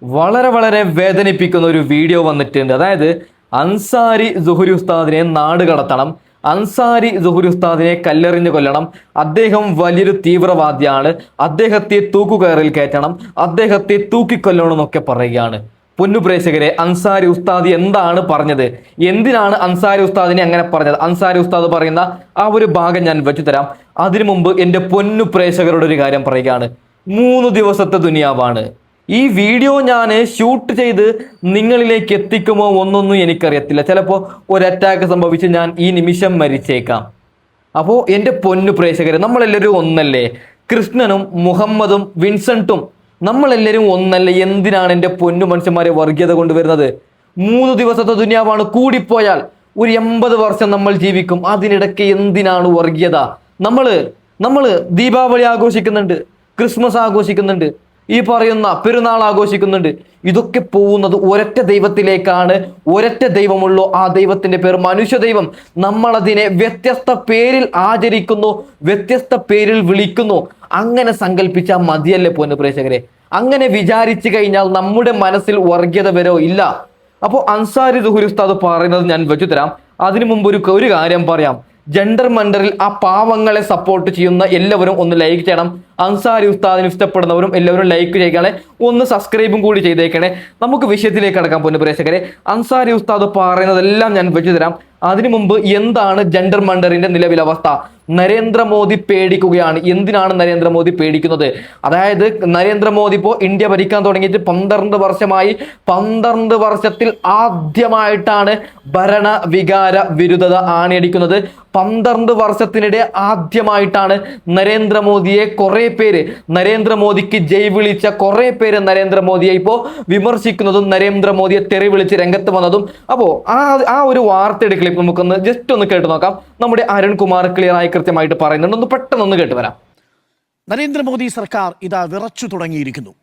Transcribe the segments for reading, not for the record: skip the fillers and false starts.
വളരെ വളരെ വേദനിപ്പിക്കുന്ന ഒരു വീഡിയോ വന്നിട്ടുണ്ട്. അതായത് അൻസാരി സുഹരി ഉസ്താദിനെ നാട് കടത്തണം, അൻസാരി സുഹരി ഉസ്താദിനെ കല്ലെറിഞ്ഞു കൊല്ലണം, അദ്ദേഹം വലിയൊരു തീവ്രവാദിയാണ്, അദ്ദേഹത്തെ തൂക്കുകയറിൽ കയറ്റണം, അദ്ദേഹത്തെ തൂക്കിക്കൊല്ലണം എന്നൊക്കെ പറയുകയാണ്. പൊന്നു പ്രേക്ഷകരെ, അൻസാരി ഉസ്താദ് എന്താണ് പറഞ്ഞത്? എന്തിനാണ് അൻസാരി ഉസ്താദിനെ അങ്ങനെ പറഞ്ഞത്? അൻസാരി ഉസ്താദ് പറയുന്ന ആ ഒരു ഭാഗം ഞാൻ വെച്ചു തരാം. അതിനു മുമ്പ് എൻ്റെ പൊന്നു പ്രേക്ഷകരോട് ഒരു കാര്യം പറയുകയാണ്. 3 ദിവസത്തെ ദുനിയാവാണ്. ഈ വീഡിയോ ഞാൻ ഷൂട്ട് ചെയ്ത് നിങ്ങളിലേക്ക് എത്തിക്കുമോ ഒന്നൊന്നും എനിക്കറിയത്തില്ല. ചിലപ്പോൾ ഒരു അറ്റാക്ക് സംഭവിച്ച് ഞാൻ ഈ നിമിഷം മരിച്ചേക്കാം. അപ്പോൾ എൻ്റെ പൊന്നു പ്രേക്ഷകരെ, നമ്മളെല്ലാവരും ഒന്നല്ലേ? കൃഷ്ണനും മുഹമ്മദും വിൻസെന്റും നമ്മളെല്ലാവരും ഒന്നല്ലേ? എന്തിനാണ് എൻ്റെ പൊന്നു മനുഷ്യന്മാരെ വർഗീയത കൊണ്ടുവരുന്നത്? 3 ദിവസത്തെ ദുനിയാവാണ്, കൂടിപ്പോയാൽ ഒരു 80 വർഷം നമ്മൾ ജീവിക്കും. അതിനിടയ്ക്ക് എന്തിനാണ് വർഗീയത? നമ്മള് ദീപാവലി ആഘോഷിക്കുന്നുണ്ട്, ക്രിസ്മസ് ആഘോഷിക്കുന്നുണ്ട്, ഈ പറയുന്ന പെരുന്നാൾ ആഘോഷിക്കുന്നുണ്ട്. ഇതൊക്കെ പോകുന്നത് ഒരൊറ്റ ദൈവത്തിലേക്കാണ്. ഒരൊറ്റ ദൈവമുള്ളൂ, ആ ദൈവത്തിന്റെ പേര് മനുഷ്യ ദൈവം. നമ്മളതിനെ വ്യത്യസ്ത പേരിൽ ആചരിക്കുന്നു, വ്യത്യസ്ത പേരിൽ വിളിക്കുന്നു. അങ്ങനെ സങ്കല്പിച്ചാൽ മതിയല്ലേ പൊന്നു പ്രേക്ഷകരെ? അങ്ങനെ വിചാരിച്ചു കഴിഞ്ഞാൽ നമ്മുടെ മനസ്സിൽ വർഗീയത വരോ? ഇല്ല. അപ്പോൾ അൻസാരി സുഹരി ഉസ്താദ് പറയുന്നത് ഞാൻ വെച്ചു തരാം. അതിനു മുമ്പ് ഒരു കാര്യം പറയാം. ജെൻഡർ മണ്ടറിൽ ആ പാവങ്ങളെ സപ്പോർട്ട് ചെയ്യുന്ന എല്ലാവരും ഒന്ന് ലൈക്ക് ചെയ്യണം. അൻസാരി ഉസ്താദിന് ഇഷ്ടപ്പെടുന്നവരും എല്ലാവരും ലൈക്ക് ചെയ്യണേ, ഒന്ന് സബ്സ്ക്രൈബും കൂടി ചെയ്തേക്കണേ. നമുക്ക് വിഷയത്തിലേക്ക് കടക്കാൻ പൊന്നു പ്രേക്ഷകരെ. അൻസാരി ഉസ്താദ് പറയുന്നതെല്ലാം ഞാൻ വെച്ചു തരാം. അതിനു മുമ്പ് എന്താണ് ജെൻഡർ മണ്ടറിന്റെ നിലവിലെ അവസ്ഥ? നരേന്ദ്രമോദി പേടിക്കുകയാണ്. എന്തിനാണ് നരേന്ദ്രമോദി പേടിക്കുന്നത്? അതായത് നരേന്ദ്രമോദി ഇപ്പോൾ ഇന്ത്യ ഭരിക്കാൻ തുടങ്ങിയിട്ട് 12 വർഷമായി. 12 വർഷത്തിൽ ആദ്യമായിട്ടാണ് ഭരണവികാര വിരുദ്ധത ആണിയടിക്കുന്നത്. 12 വർഷത്തിനിടെ ആദ്യമായിട്ടാണ് നരേന്ദ്രമോദിയെ കുറെ പേര്, നരേന്ദ്രമോദിക്ക് ജയ് വിളിച്ച കുറെ പേര് നരേന്ദ്രമോദിയെ ഇപ്പോൾ വിമർശിക്കുന്നതും നരേന്ദ്രമോദിയെ തെറി വിളിച്ച് രംഗത്ത് വന്നതും. അപ്പോൾ ആ ഒരു വാർത്തയുടെ ക്ലിപ്പ് നമുക്കൊന്ന് ജസ്റ്റ് ഒന്ന് കേട്ട് നോക്കാം. നമ്മുടെ അരുൺകുമാർ ക്ലിയർ ആയി കൃത്യമായിട്ട് പറയുന്നുണ്ട്. ഒന്ന് പെട്ടെന്ന് കേട്ട് വരാം. നരേന്ദ്രമോദി സർക്കാർ ഇതാ വിറച്ചു തുടങ്ങിയിരിക്കുന്നു,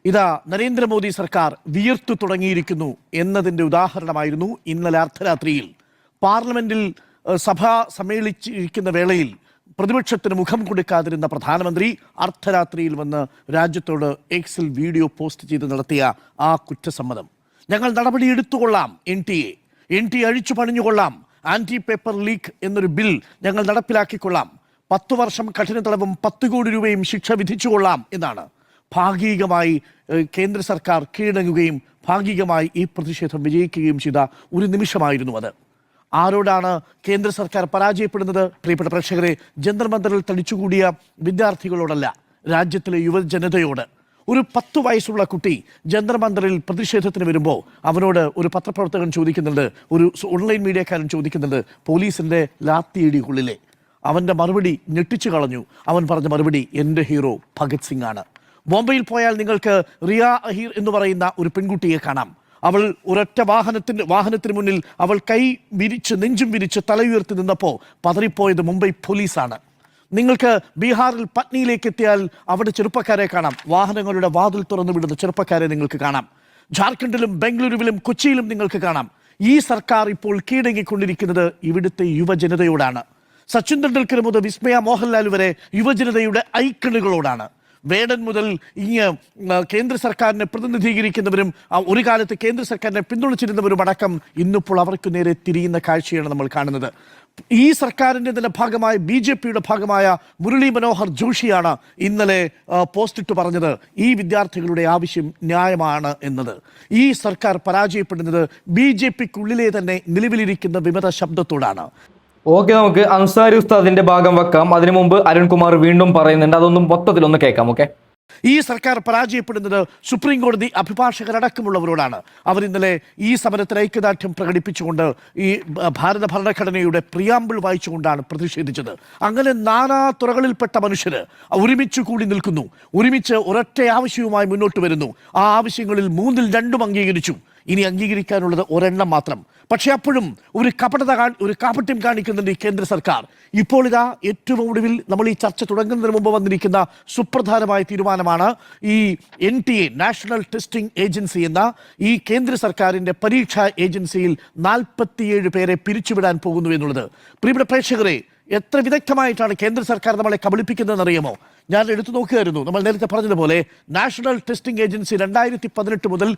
ഇതാ നരേന്ദ്രമോദി സർക്കാർ വിയർത്തു തുടങ്ങിയിരിക്കുന്നു എന്നതിൻ്റെ ഉദാഹരണമായിരുന്നു ഇന്നലെ അർദ്ധരാത്രിയിൽ പാർലമെന്റിൽ സഭ സമ്മേളിച്ചിരിക്കുന്ന വേളയിൽ പ്രതിപക്ഷത്തിന് മുഖം കൊടുക്കാതിരുന്ന പ്രധാനമന്ത്രി അർദ്ധരാത്രിയിൽ വന്ന് രാജ്യത്തോട് എക്സിൽ വീഡിയോ പോസ്റ്റ് ചെയ്ത് നടത്തിയ ആ കുറ്റസമ്മതം. ഞങ്ങൾ നടപടിയെടുത്തുകൊള്ളാം, എൻ ടി അഴിച്ചു പണിഞ്ഞുകൊള്ളാം, ആന്റി പേപ്പർ ലീക്ക് എന്നൊരു ബിൽ ഞങ്ങൾ നടപ്പിലാക്കിക്കൊള്ളാം, 10 വർഷം കഠിന തടവും 10 കോടി രൂപയും ശിക്ഷ വിധിച്ചുകൊള്ളാം എന്നാണ്. ഭാഗികമായി കേന്ദ്ര സർക്കാർ കീഴടങ്ങുകയും ഭാഗികമായി ഈ പ്രതിഷേധം വിജയിക്കുകയും ചെയ്ത ഒരു നിമിഷമായിരുന്നു അത്. ആരോടാണ് കേന്ദ്ര സർക്കാർ പരാജയപ്പെടുന്നത്? പ്രിയപ്പെട്ട പ്രേക്ഷകരെ, ജന്തർ മന്ദറിൽ തടിച്ചുകൂടിയ വിദ്യാർത്ഥികളോടല്ല, രാജ്യത്തിലെ യുവജനതയോട്. ഒരു 10 വയസ്സുള്ള കുട്ടി ജന്തർ മന്ദറിൽ പ്രതിഷേധത്തിന് വരുമ്പോൾ അവനോട് ഒരു പത്രപ്രവർത്തകൻ ചോദിക്കുന്നുണ്ട്, ഒരു ഓൺലൈൻ മീഡിയക്കാരൻ ചോദിക്കുന്നുണ്ട്, പോലീസിന്റെ ലാത്തിയിടിക്കുള്ളിലെ. അവന്റെ മറുപടി ഞെട്ടിച്ചു കളഞ്ഞു. അവൻ പറഞ്ഞ മറുപടി, എൻ്റെ ഹീറോ ഭഗത് സിംഗ് ആണ്. ബോംബെയിൽ പോയാൽ നിങ്ങൾക്ക് റിയ അഹീർ എന്ന് പറയുന്ന ഒരു പെൺകുട്ടിയെ കാണാം. അവൾ ഒരൊറ്റ വാഹനത്തിന് മുന്നിൽ അവൾ കൈ വിരിച്ച് നെഞ്ചും വിരിച്ച് തലയുയർത്തി നിന്നപ്പോൾ പതറിപ്പോയത് മുംബൈ പോലീസാണ്. നിങ്ങൾക്ക് ബീഹാറിൽ പട്നയിലേക്ക് എത്തിയാൽ അവിടെ ചെറുപ്പക്കാരെ കാണാം, വാഹനങ്ങളുടെ വാതിൽ തുറന്നു വിടുന്ന ചെറുപ്പക്കാരെ നിങ്ങൾക്ക് കാണാം. ജാർഖണ്ഡിലും ബംഗളൂരുവിലും കൊച്ചിയിലും നിങ്ങൾക്ക് കാണാം. ഈ സർക്കാർ ഇപ്പോൾ കീഴടങ്ങിക്കൊണ്ടിരിക്കുന്നത് ഇവിടുത്തെ യുവജനതയോടാണ്. സച്ചിൻ തെണ്ടുൽക്കർ മുതൽ വിസ്മയ മോഹൻലാൽ വരെ യുവജനതയുടെ ഐക്കണുകളോടാണ്. വേടൻ മുതൽ കേന്ദ്ര സർക്കാരിനെ പ്രതിനിധീകരിക്കുന്നവരും ഒരു കാലത്ത് കേന്ദ്ര സർക്കാരിനെ പിന്തുണച്ചിരുന്നവരും അടക്കം ഇന്നിപ്പോൾ അവർക്ക് നേരെ തിരിയുന്ന കാഴ്ചയാണ് നമ്മൾ കാണുന്നത്. ഈ സർക്കാരിൻ്റെ തന്നെ ഭാഗമായ BJPയുടെ ഭാഗമായ മുരളി മനോഹർ ജോഷിയാണ് ഇന്നലെ പോസ്റ്റിട്ട് പറഞ്ഞത് ഈ വിദ്യാർത്ഥികളുടെ ആവശ്യം ന്യായമാണ് എന്നത്. ഈ സർക്കാർ പരാജയപ്പെടുന്നത് BJPക്കുള്ളിലെ തന്നെ നിലവിലിരിക്കുന്ന വിമത ശബ്ദത്തോടാണ്. ഓക്കെ, നമുക്ക് അൻസാരി ഉസ്താദിന്റെ ഭാഗം വെക്കാം. അതിനു മുമ്പ് അരുൺകുമാർ വീണ്ടും പറയുന്നുണ്ട്, അതൊന്നും മൊത്തത്തിലൊന്ന് കേൾക്കാം. ഓക്കെ, ഈ സർക്കാർ പരാജയപ്പെടുന്നത് സുപ്രീം കോടതി അഭിഭാഷകരടക്കമുള്ളവരോടാണ്. അവർ ഇന്നലെ ഈ സമരത്തിന് ഐക്യദാർഢ്യം പ്രകടിപ്പിച്ചുകൊണ്ട് ഈ ഭാരത ഭരണഘടനയുടെ പ്രിയാമ്പിൾ വായിച്ചുകൊണ്ടാണ് പ്രതിഷേധിച്ചത്. അങ്ങനെ നാനാ തുറകളിൽപ്പെട്ട മനുഷ്യർ ഒരുമിച്ച് കൂടി നിൽക്കുന്നു, ഒരുമിച്ച് ഒരൊറ്റ ആവശ്യവുമായി മുന്നോട്ട് വരുന്നു. ആ ആവശ്യങ്ങളിൽ 3-ൽ 2 അംഗീകരിച്ചു. ഇനി അംഗീകരിക്കാനുള്ളത് ഒരെണ്ണം മാത്രം. പക്ഷെ അപ്പോഴും ഒരു കാപട്യം കാണിക്കുന്നുണ്ട് ഈ കേന്ദ്ര സർക്കാർ. ഇപ്പോൾ ഇതാ ഏറ്റവും ഒടുവിൽ നമ്മൾ ഈ ചർച്ച തുടങ്ങുന്നതിന് മുമ്പ് വന്നിരിക്കുന്ന സുപ്രധാനമായ തീരുമാനമാണ് ഈ NTA, നാഷണൽ ടെസ്റ്റിംഗ് ഏജൻസി എന്ന ഈ കേന്ദ്ര സർക്കാരിൻ്റെ പരീക്ഷാ ഏജൻസിയിൽ 47 പേരെ പിരിച്ചുവിടാൻ പോകുന്നു എന്നുള്ളത്. പ്രിയപ്പെട്ട പ്രേക്ഷകരെ, എത്ര വിദഗ്ധമായിട്ടാണ് കേന്ദ്ര സർക്കാർ നമ്മളെ കബളിപ്പിക്കുന്നതെന്നറിയാമോ? ഞാൻ എടുത്തു നോക്കുകയായിരുന്നു. നമ്മൾ നേരത്തെ പറഞ്ഞതുപോലെ നാഷണൽ ടെസ്റ്റിംഗ് ഏജൻസി 2018 മുതൽ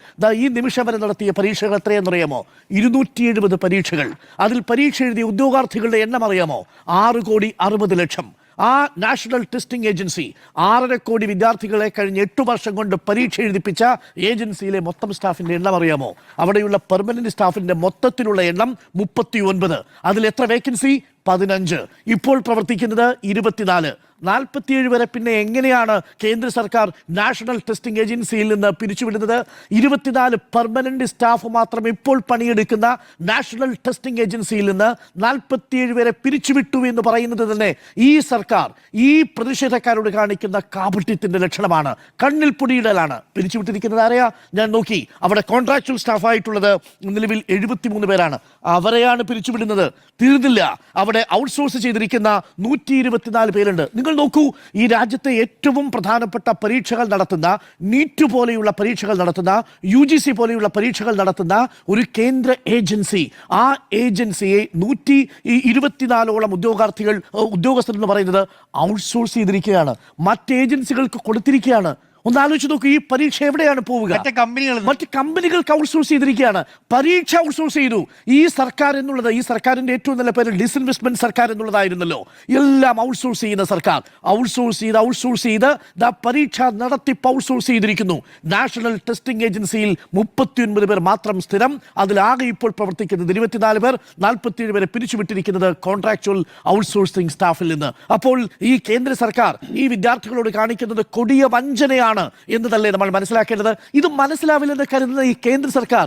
ഈ നിമിഷം വരെ നടത്തിയ പരീക്ഷകൾ എത്രയെന്നറിയാമോ? 270 പരീക്ഷകൾ. അതിൽ പരീക്ഷ എഴുതിയ ഉദ്യോഗാർത്ഥികളുടെ എണ്ണം അറിയാമോ? 6,60,00,000. ആ നാഷണൽ ടെസ്റ്റിംഗ് ഏജൻസി 6.5 കോടി വിദ്യാർത്ഥികളെ കഴിഞ്ഞ 8 വർഷം കൊണ്ട് പരീക്ഷ എഴുതിപ്പിച്ച ഏജൻസിയിലെ മൊത്തം സ്റ്റാഫിന്റെ എണ്ണം അറിയാമോ? അവിടെയുള്ള പെർമനന്റ് സ്റ്റാഫിന്റെ മൊത്തത്തിലുള്ള എണ്ണം 39. അതിൽ എത്ര വേക്കൻസി? 15. ഇപ്പോൾ പ്രവർത്തിക്കുന്നത് 24. 47 വരെ പിന്നെ എങ്ങനെയാണ് കേന്ദ്ര സർക്കാർ നാഷണൽ ടെസ്റ്റിംഗ് ഏജൻസിയിൽ നിന്ന് പിരിച്ചുവിടുന്നത്? 24 പെർമനന്റ് സ്റ്റാഫ് മാത്രം ഇപ്പോൾ പണിയെടുക്കുന്ന നാഷണൽ ടെസ്റ്റിംഗ് ഏജൻസിയിൽ നിന്ന് 47 വരെ പിരിച്ചുവിട്ടു എന്ന് പറയുന്നത് തന്നെ ഈ സർക്കാർ ഈ പ്രതിഷേധക്കാരോട് കാണിക്കുന്ന കാപട്യത്തിന്റെ ലക്ഷണമാണ്. കണ്ണിൽ പൊടിയിടലാണ്. പിരിച്ചുവിട്ടിരിക്കുന്നത് ആരെയാ? ഞാൻ നോക്കി. അവിടെ കോൺട്രാക്ച്വൽ സ്റ്റാഫായിട്ടുള്ളത് നിലവിൽ 73 പേരാണ്. അവരെയാണ് പിരിച്ചുവിടുന്നത്. തീർന്നില്ല. അവിടെ ഔട്ട്സോഴ്സ് ചെയ്തിരിക്കുന്ന 124 പേരുണ്ട്. നിങ്ങൾ നോക്കൂ, ഈ രാജ്യത്തെ ഏറ്റവും പ്രധാനപ്പെട്ട പരീക്ഷകൾ നടത്തുന്ന, നീറ്റ് പോലെയുള്ള പരീക്ഷകൾ നടത്തുന്ന, UGC പോലെയുള്ള പരീക്ഷകൾ നടത്തുന്ന ഒരു കേന്ദ്ര ഏജൻസി, ആ ഏജൻസിയെ 124ഓളം ഉദ്യോഗസ്ഥർ എന്ന് പറയുന്നത് ഔട്ട്സോഴ്സ് ചെയ്തിരിക്കുകയാണ്, മറ്റ് ഏജൻസികൾക്ക് കൊടുത്തിരിക്കുകയാണ്. ഒന്ന് ആലോചിച്ച് നോക്കൂ, ഈ പരീക്ഷ എവിടെയാണ് പോവുക? മറ്റ് കമ്പനികൾക്ക് ഔട്ട്സോഴ്സ് ചെയ്തിരിക്കുകയാണ്. പരീക്ഷ ഔട്ട്സോഴ്സ് ചെയ്തു. ഈ സർക്കാർ എന്നുള്ളത്, ഈ സർക്കാരിന്റെ ഏറ്റവും നല്ല പേര് ഡിസ്ഇൻവെസ്റ്റ്മെന്റ് സർക്കാർ എന്നുള്ളതായിരുന്നല്ലോ. എല്ലാം ഔട്ട്സോഴ്സ് ചെയ്യുന്ന സർക്കാർ. ഔട്ട്സോഴ്സ് ചെയ്ത് പരീക്ഷ നടത്തിപ്പ് ഔട്ട്സോഴ്സ് ചെയ്തിരിക്കുന്നു. നാഷണൽ ടെസ്റ്റിംഗ് ഏജൻസിയിൽ 39 പേർ മാത്രം സ്ഥിരം. അതിലാകെ ഇപ്പോൾ പ്രവർത്തിക്കുന്നത് 24 പേർ. 47 പേരെ പിരിച്ചുവിട്ടിരിക്കുന്നത് കോൺട്രാക്ച്വൽ ഔട്ട്സോഴ്സിംഗ് സ്റ്റാഫിൽ നിന്ന്. അപ്പോൾ ഈ കേന്ദ്ര സർക്കാർ ഈ വിദ്യാർത്ഥികളോട് കാണിക്കുന്നത് കൊടിയ വഞ്ചനയാണ് എന്നതല്ലേ നമ്മൾ മനസ്സിലാക്കേണ്ടത്? ഇത് മനസ്സിലാവില്ലെന്ന് കരുതുന്ന ഈ കേന്ദ്ര സർക്കാർ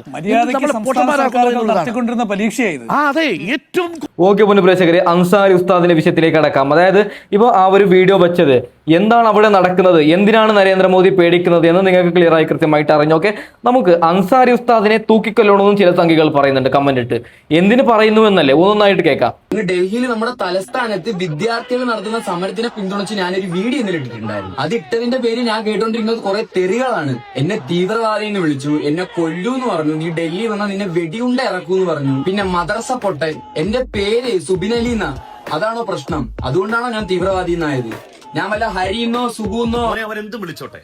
ഏറ്റവും ഓക്കെ പ്രേക്ഷകരെ, അൻസാരി ഉസ്താദിന്റെ വിഷയത്തിലേക്ക് കടക്കാം. അതായത് ഇപ്പോൾ ആ ഒരു വീഡിയോ വെച്ചത് എന്താണ് അവിടെ നടക്കുന്നത്, എന്തിനാണ് നരേന്ദ്രമോദി പേടിക്കുന്നത് എന്ന് നിങ്ങൾക്ക് ക്ലിയർ ആയി കൃത്യമായിട്ട് അറിഞ്ഞോക്കെ. നമുക്ക് അൻസാരി ഉസ്താദിനെ തൂക്കിക്കൊല്ലണമെന്നും ചില സംഖ്യകൾ പറയുന്നുണ്ട് കമന്റ് ഇട്ട്. എന്തിനു പറയുന്നു എന്നല്ലേ ഒന്നൊന്നായിട്ട് കേൾക്കാം. ഡൽഹിയിൽ നമ്മുടെ തലസ്ഥാനത്ത് വിദ്യാർത്ഥികൾ നടത്തുന്ന സമരത്തിനെ പിന്തുണച്ച് ഞാനൊരു വീഡിയോ ഇന്നലെ ഇട്ടിട്ടുണ്ടായിരുന്നു. അത് ഇട്ടതിന്റെ പേര് ഞാൻ കേട്ടോണ്ടിരിക്കുന്നത് കുറെ തെറികളാണ്. എന്നെ തീവ്രവാദി എന്ന് വിളിച്ചു, എന്നെ കൊല്ലൂന്ന് പറഞ്ഞു, നീ ഡൽഹി വന്നാൽ നിന്നെ വെടിയുണ്ട ഇറക്കൂന്ന് പറഞ്ഞു, പിന്നെ മദ്രസ പൊട്ടൻ. എന്റെ പേര് സുബിനലി എന്നാ. അതാണോ പ്രശ്നം? അതുകൊണ്ടാണോ ഞാൻ തീവ്രവാദി എന്നായത്? ഞാൻ വല്ല ഹരിന്നോ സുഖുന്നോ അവരെന്തും വിളിച്ചോട്ടെ,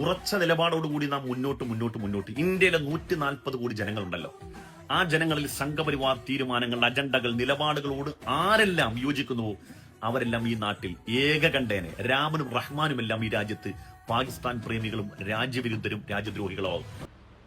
ഉറച്ച നിലപാടോടുകൂടി നാം മുന്നോട്ട് ഇന്ത്യയിലെ 140 കോടി ജനങ്ങളുണ്ടല്ലോ. ആ ജനങ്ങളിൽ സംഘപരിവാർ തീരുമാനങ്ങൾ, അജണ്ടകൾ, നിലപാടുകളോട് ആരെല്ലാം യോജിക്കുന്നുവോ അവരെല്ലാം ഈ നാട്ടിൽ ഏകകണ്ഠേന, രാമനും റഹ്മാനും എല്ലാം ഈ രാജ്യത്ത് പാകിസ്ഥാൻ പ്രേമികളും രാജ്യവിരുദ്ധരും രാജ്യദ്രോഹികളാവും.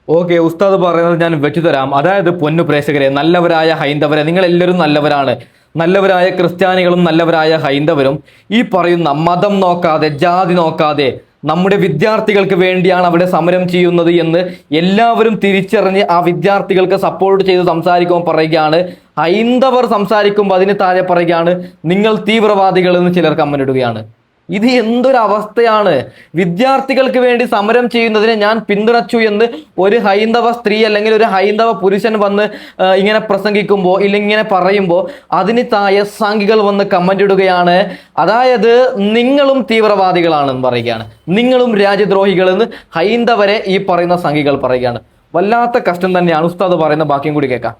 ഓക്കെ, ഉസ്താദ് പറയുന്നത് ഞാൻ വെച്ചുതരാം. അതായത് പൊന്നു പ്രേക്ഷകരെ, നല്ലവരായ ഹൈന്ദവരെ, നിങ്ങൾ എല്ലാവരും നല്ലവരാണ്. നല്ലവരായ ക്രിസ്ത്യാനികളും നല്ലവരായ ഹൈന്ദവരും ഈ പറയുന്ന മതം നോക്കാതെ, ജാതി നോക്കാതെ നമ്മുടെ വിദ്യാർത്ഥികൾക്ക് വേണ്ടിയാണ് അവിടെ സമരം ചെയ്യുന്നത് എന്ന് എല്ലാവരും തിരിച്ചറിഞ്ഞ് ആ വിദ്യാർത്ഥികൾക്ക് സപ്പോർട്ട് ചെയ്ത് സംസാരിക്കുമ്പോൾ പറയുകയാണ്. ഹൈന്ദവർ സംസാരിക്കുമ്പോൾ അതിന് താഴെ പറയുകയാണ് നിങ്ങൾ തീവ്രവാദികൾ എന്ന് ചിലർ കമന്റ് ഇടുകയാണ്. ഇത് എന്തൊരു അവസ്ഥയാണ്! വിദ്യാർത്ഥികൾക്ക് വേണ്ടി സമരം ചെയ്യുന്നതിനെ ഞാൻ പിന്തുണച്ചു എന്ന് ഒരു ഹൈന്ദവ സ്ത്രീ അല്ലെങ്കിൽ ഒരു ഹൈന്ദവ പുരുഷൻ വന്ന് ഇങ്ങനെ പ്രസംഗിക്കുമ്പോൾ ഇല്ലെങ്കിൽ ഇങ്ങനെ പറയുമ്പോൾ അതിന് താഴെ സംഘികൾ വന്ന് കമന്റ് ഇടുകയാണ്. അതായത് നിങ്ങളും തീവ്രവാദികളാണെന്ന് പറയുകയാണ്, നിങ്ങളും രാജ്യദ്രോഹികളെന്ന് ഹൈന്ദവരെ ഈ പറയുന്ന സംഘികൾ പറയുകയാണ്. വല്ലാത്ത കഷ്ടം തന്നെയാണ്. ഉസ്താദ് പറയുന്ന ബാക്കിയും കൂടി കേൾക്കാം.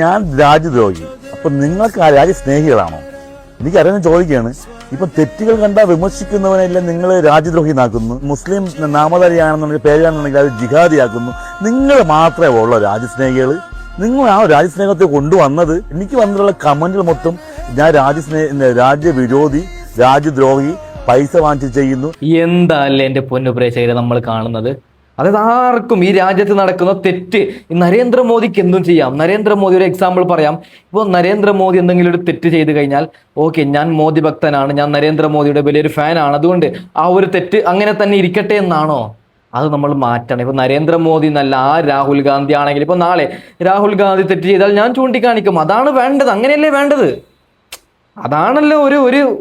ഞാൻ രാജ്യദ്രോഹി, അപ്പൊ നിങ്ങൾക്ക് ആ രാജ്യസ്നേഹികളാണോ? എനിക്കറിയാൻ ചോദിക്കുകയാണ്. ഇപ്പൊ തെറ്റുകൾ കണ്ടാൽ വിമർശിക്കുന്നവനെല്ലാം നിങ്ങൾ രാജ്യദ്രോഹിയാക്കുന്നു, മുസ്ലിം നാമധാരിയാണെന്നുണ്ടെങ്കിൽ പേരാണെന്നുണ്ടെങ്കിൽ അത് ജിഹാദിയാക്കുന്നു. നിങ്ങൾ മാത്രമേ ഉള്ളൂ രാജ്യസ്നേഹികൾ. നിങ്ങൾ ആ രാജ്യസ്നേഹത്തെ കൊണ്ടുവന്നത്. എനിക്ക് വന്നിട്ടുള്ള കമന്റുകൾ മൊത്തം ഞാൻ രാജ്യവിരോധി, രാജ്യദ്രോഹി, പൈസ വാങ്ങിച്ച് ചെയ്യുന്നു. എന്താല്ലേ എന്റെ പൊന്നു പ്രേക്ഷകരെ നമ്മൾ കാണുന്നത്? അതായത് ആർക്കും ഈ രാജ്യത്ത് നടക്കുന്ന തെറ്റ് നരേന്ദ്രമോദിക്ക് എന്തും ചെയ്യാം. നരേന്ദ്രമോദി ഒരു എക്സാമ്പിൾ പറയാം. ഇപ്പോൾ നരേന്ദ്രമോദി എന്തെങ്കിലും ഒരു തെറ്റ് ചെയ്ത് കഴിഞ്ഞാൽ ഓക്കെ, ഞാൻ മോദി ഭക്തനാണ്, ഞാൻ നരേന്ദ്രമോദിയുടെ വലിയൊരു ഫാനാണ്, അതുകൊണ്ട് ആ ഒരു തെറ്റ് അങ്ങനെ തന്നെ ഇരിക്കട്ടെ എന്നാണോ? അത് നമ്മൾ മാറ്റണം. ഇപ്പൊ നരേന്ദ്രമോദി എന്നല്ല, ആ രാഹുൽ ഗാന്ധി ആണെങ്കിൽ ഇപ്പൊ നാളെ രാഹുൽ ഗാന്ധി തെറ്റ് ചെയ്താൽ ഞാൻ ചൂണ്ടിക്കാണിക്കും. അതാണ് വേണ്ടത്, അങ്ങനെയല്ലേ വേണ്ടത്? അതാണല്ലോ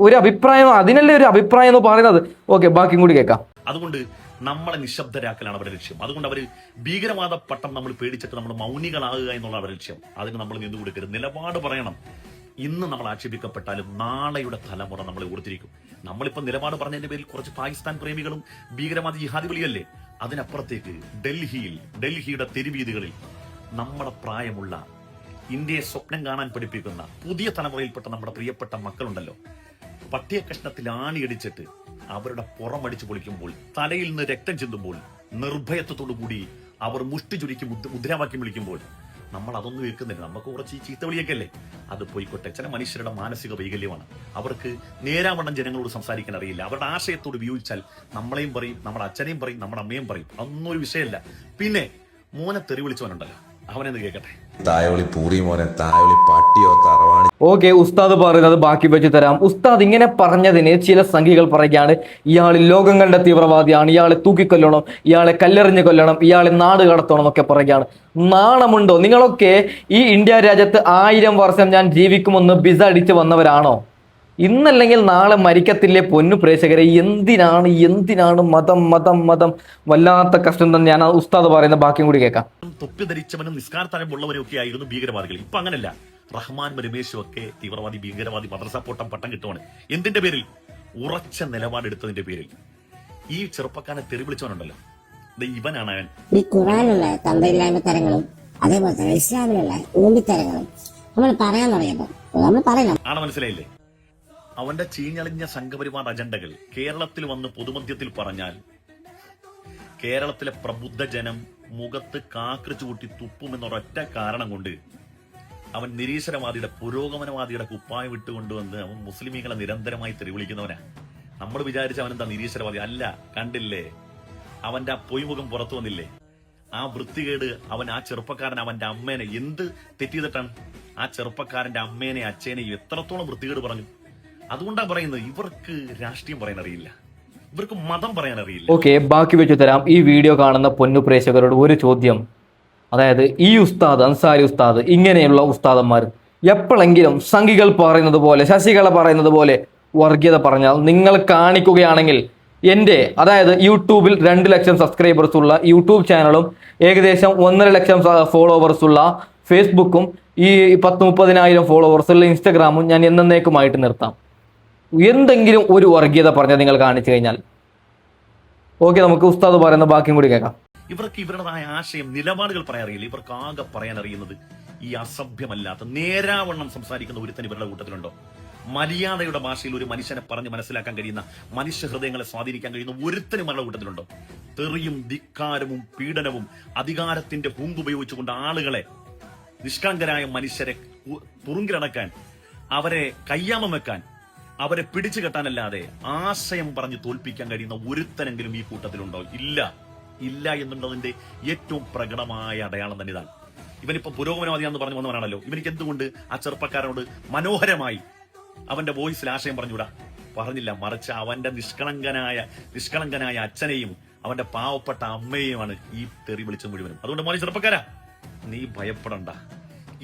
ഒരു അഭിപ്രായം, അതിനല്ലേ ഒരു അഭിപ്രായം എന്ന് പറയുന്നത്. ഓക്കെ, ബാക്കിയും കൂടി കേൾക്കാം. അതുകൊണ്ട് നമ്മളെ നിശബ്ദരാക്കലാണ് അവരുടെ ലക്ഷ്യം. അതുകൊണ്ട് അവർ ഭീകരവാദ പട്ടം നമ്മൾ പേടിച്ചിട്ട് നമ്മൾ മൗനികളാകുക എന്നുള്ള അവരുടെ ലക്ഷ്യം. അതിന് നമ്മൾ നിന്നു കൊടുക്കരുത്, നിലപാട് പറയണം. ഇന്ന് നമ്മൾ ആക്ഷേപിക്കപ്പെട്ടാലും നാളെയുടെ തലമുറ നമ്മളെ ഓർത്തിരിക്കും. നമ്മളിപ്പോൾ നിലപാട് പറഞ്ഞതിന്റെ പേരിൽ കുറച്ച് പാകിസ്ഥാൻ പ്രേമികളും ഭീകരവാദ ജിഹാദി വിളിയല്ലേ. അതിനപ്പുറത്തേക്ക് ഡൽഹിയുടെ തെരുവീതികളിൽ നമ്മുടെ പ്രായമുള്ള, ഇന്ത്യയെ സ്വപ്നം കാണാൻ പഠിപ്പിക്കുന്ന പുതിയ തലമുറയിൽപ്പെട്ട നമ്മുടെ പ്രിയപ്പെട്ട മക്കളുണ്ടല്ലോ, പട്ടിയ കഷ്ണത്തിൽ ആണിയടിച്ചിട്ട് അവരുടെ പുറമടിച്ചു പൊളിക്കുമ്പോൾ, തലയിൽ നിന്ന് രക്തം ചിന്തുമ്പോൾ, നിർഭയത്വത്തോടു കൂടി അവർ മുഷ്ടി ചുരുക്കി മുദ്രാവാക്യം വിളിക്കുമ്പോൾ നമ്മൾ അതൊന്നും കേൾക്കുന്നില്ല. നമുക്ക് കുറച്ച് ഈ ചീത്ത വിളിയൊക്കെ അല്ലേ, അത് പോയിക്കോട്ടെ. ചില മനുഷ്യരുടെ മാനസിക വൈകല്യമാണ്. അവർക്ക് നേരാവണ്ണം ജനങ്ങളോട് സംസാരിക്കാൻ അറിയില്ല. അവരുടെ ആശയത്തോട് ഉപയോഗിച്ചാൽ നമ്മളെയും പറയും, നമ്മുടെ അച്ഛനെയും പറയും, നമ്മുടെ അമ്മയും പറയും. അതൊന്നും ഒരു വിഷയമല്ല. പിന്നെ മോനെ തെറി വിളിച്ചവനുണ്ടല്ലോ, അവനെന്ന് കേൾക്കട്ടെ. തായവളി പൂറി മോനെ, തായവളി പട്ടിയോ തറവാണി. ഓക്കെ, ഉസ്താദ് പറയുന്നത് ബാക്കി വെച്ച് തരാം. ഉസ്താദ് ഇങ്ങനെ പറഞ്ഞതിന് ചില സംഖ്യകൾ പറയുകയാണ്, ഇയാൾ ലോകം കണ്ട തീവ്രവാദിയാണ്, ഇയാളെ തൂക്കിക്കൊല്ലണം, ഇയാളെ കല്ലെറിഞ്ഞ് കൊല്ലണം, ഇയാളെ നാട് കടത്തണം എന്നൊക്കെ പറയുകയാണ്. നാണമുണ്ടോ? നിങ്ങളൊക്കെ ഈ ഇന്ത്യ രാജ്യത്ത് 1000 വർഷം ഞാൻ ജീവിക്കുമെന്ന് ബിസ അടിച്ച് വന്നവരാണോ? ഇന്നല്ലെങ്കിൽ നാളെ മരിക്കത്തില്ലേ പൊന്നു പ്രേക്ഷകരെ? എന്തിനാണ് മതം? വല്ലാത്ത കഷ്ടം തന്നെ. ഞാൻ ഉസ്താദ് പറയുന്ന ബാക്കിയും കൂടി കേൾക്കാം. തൊപ്പി ധരിച്ചവനും നിസ്കാരത്തരമുള്ളവരും ഒക്കെ ആയിരുന്നു ഭീകരവാദികൾ. ഇപ്പൊ അങ്ങനല്ല. റഹ്മാൻ രമേശും ഒക്കെ തീവ്രവാദി, ഭീകരവാദി, മദ്രസ പൊട്ടം പട്ടം കിട്ടുവാണ്. എന്തിന്റെ പേരിൽ? ഉറച്ച നിലപാടെടുത്തതിന്റെ പേരിൽ. ഈ ചെറുപ്പക്കാരനെ തെറി വിളിച്ചവനുണ്ടല്ലോ, ഇവനാണ് അവൻ. ഈ ഖുറാനുള്ള തന്തയില്ലായ്മ തരങ്ങളും അതേപോലെ തന്നെ ഇസ്ലാമിലുള്ള ഊമ്പിത്തരങ്ങളും നമ്മൾ പറയാൻ തുടങ്ങിയപ്പോ നമ്മൾ പറയണം. ആണ്, മനസ്സിലായില്ലേ? അവന്റെ ചീഞ്ഞളിഞ്ഞ സംഘപരിവാർ അജണ്ടകൾ കേരളത്തിൽ വന്ന് പൊതുമധ്യത്തിൽ പറഞ്ഞാൽ കേരളത്തിലെ പ്രബുദ്ധ ജനം മുഖത്ത് കാക്രിച്ചു കൂട്ടി തുപ്പുമെന്നൊരൊറ്റ കാരണം കൊണ്ട് അവൻ നിരീശ്വരവാദിയുടെ, പുരോഗമനവാദിയുടെ കുപ്പായം വിട്ടുകൊണ്ടുവന്ന് അവൻ മുസ്ലിമീങ്ങളെ നിരന്തരമായി തെറിവിളിക്കുന്നവനാ. നമ്മൾ വിചാരിച്ച അവനെന്താ നിരീശ്വരവാദി? അല്ല. കണ്ടില്ലേ അവന്റെ ആ പൊയ്മുഖം പുറത്തു വന്നില്ലേ? ആ വൃത്തികേട് അവൻ, ആ ചെറുപ്പക്കാരൻ അവന്റെ അമ്മേനെ എന്ത് തെറ്റിയതിട്ടാണ് ആ ചെറുപ്പക്കാരന്റെ അമ്മേനെ അച്ഛനെ എത്രത്തോളം വൃത്തികേട് പറഞ്ഞു. അതുകൊണ്ടാണ് പറയുന്നത്, ഇവർക്ക് രാഷ്ട്രീയം പറയാൻ അറിയില്ല, ഇവർക്ക് മതം പറയാൻ അറിയില്ല. ഓക്കെ, ബാക്കി വെച്ചു തരാം. ഈ വീഡിയോ കാണുന്ന പൊന്നു പ്രേക്ഷകരോട് ഒരു ചോദ്യം. അതായത് ഈ ഉസ്താദ്, അൻസാരി ഉസ്താദ്, ഇങ്ങനെയുള്ള ഉസ്താദന്മാർ എപ്പോഴെങ്കിലും സംഘികൾ പറയുന്നത് പോലെ, ശശികല പറയുന്നത് പോലെ വർഗീയത പറഞ്ഞാൽ നിങ്ങൾ കാണിക്കുകയാണെങ്കിൽ എൻ്റെ, അതായത് യൂട്യൂബിൽ 2 ലക്ഷം സബ്സ്ക്രൈബേഴ്സ് ഉള്ള യൂട്യൂബ് ചാനലും ഏകദേശം 1.5 ലക്ഷം ഫോളോവേഴ്സ് ഉള്ള ഫേസ്ബുക്കും ഈ 10-30,000 ഫോളോവേഴ്സ് ഉള്ള ഇൻസ്റ്റഗ്രാമും ഞാൻ എന്നേക്കുമായിട്ട് നിർത്താം. എന്തെങ്കിലും ഒരു വർഗീയത പറഞ്ഞാൽ നിങ്ങൾ കാണിച്ചു കഴിഞ്ഞാൽ. ഓക്കെ, നമുക്ക് ഉസ്താദ് പറയുന്ന ബാക്കിയും കൂടി കേൾക്കാം. ഇവർക്ക് ഇവരുടേതായ ആശയം, നിലപാടുകൾ പറയാൻ അറിയില്ല. ഇവർക്ക് ആകെ പറയാൻ അറിയുന്നത് ഈ അസഭ്യമല്ലാത്ത നേരാവണ്ണം സംസാരിക്കുന്ന ഒരുത്തൻ ഇവരുടെ കൂട്ടത്തിലുണ്ടോ? മര്യാദയുടെ ഭാഷയിൽ ഒരു മനുഷ്യനെ പറഞ്ഞ് മനസ്സിലാക്കാൻ കഴിയുന്ന, മനുഷ്യ ഹൃദയങ്ങളെ സ്വാധീനിക്കാൻ കഴിയുന്ന ഒരുത്തനും അവരുടെ കൂട്ടത്തിലുണ്ടോ? തെറിയും ധിക്കാരവും പീഡനവും അധികാരത്തിന്റെ ഹുങ്കുപയോഗിച്ചുകൊണ്ട് ആളുകളെ, നിഷ്കളങ്കരായ മനുഷ്യരെ തുറുങ്കിലടക്കാൻ, അവരെ കയ്യാമം വെക്കാൻ, അവരെ പിടിച്ചു കെട്ടാനല്ലാതെ ആശയം പറഞ്ഞ് തോൽപ്പിക്കാൻ കഴിയുന്ന ഒരുത്തനെങ്കിലും ഈ കൂട്ടത്തിലുണ്ടോ? ഇല്ല എന്നുള്ളതിന്റെ ഏറ്റവും പ്രകടമായ അടയാളം തന്നെ ഇതാണ്. ഇവനിപ്പോ പുരോഗമനവാദിയാന്ന് പറഞ്ഞു വന്നവനാണല്ലോ. ഇവനിക്ക് എന്തുകൊണ്ട് ആ ചെറുപ്പക്കാരനോട് മനോഹരമായി അവന്റെ വോയിസിൽ ആശയം പറഞ്ഞൂടാ? പറഞ്ഞില്ല. മറിച്ച് അവന്റെ നിഷ്കളങ്കനായ അച്ഛനെയും അവന്റെ പാവപ്പെട്ട അമ്മയെയുമാണ് ഈ തെറി വിളിച്ചത് മുഴുവനും. അതുകൊണ്ട് മോനെ ചെറുപ്പക്കാരാ, നീ ഭയപ്പെടണ്ട.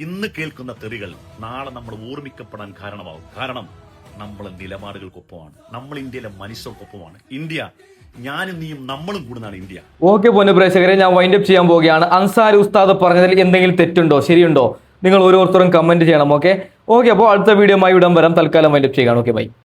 ഇന്ന് കേൾക്കുന്ന തെറികൾ നാളെ നമ്മൾ ഓർമ്മിക്കപ്പെടാൻ കാരണമാവും. കാരണം നമ്മൾ നിലപാടുകൾക്കൊപ്പമാണ്, നമ്മൾ ഇന്ത്യയിലെ മനുഷ്യർക്കൊപ്പമാണ്. ഇന്ത്യ ഞാനും നീയും നമ്മളും കൂടുന്നതാണ് ഇന്ത്യ. ഓക്കെ പൊന്നു പ്രേക്ഷകരെ, ഞാൻ വൈൻഡപ്പ് ചെയ്യാൻ പോവുകയാണ്. അൻസാരി ഉസ്താദ് പറഞ്ഞതിൽ എന്തെങ്കിലും തെറ്റുണ്ടോ, ശരിയുണ്ടോ? നിങ്ങൾ ഓരോരുത്തരും കമന്റ് ചെയ്യണം. ഓക്കെ, അപ്പോൾ അടുത്ത വീഡിയോ ആയി ഇടാൻ വരാം. തൽക്കാലം വൈൻഡപ്പ് ചെയ്യുകയാണ്. Okay, by.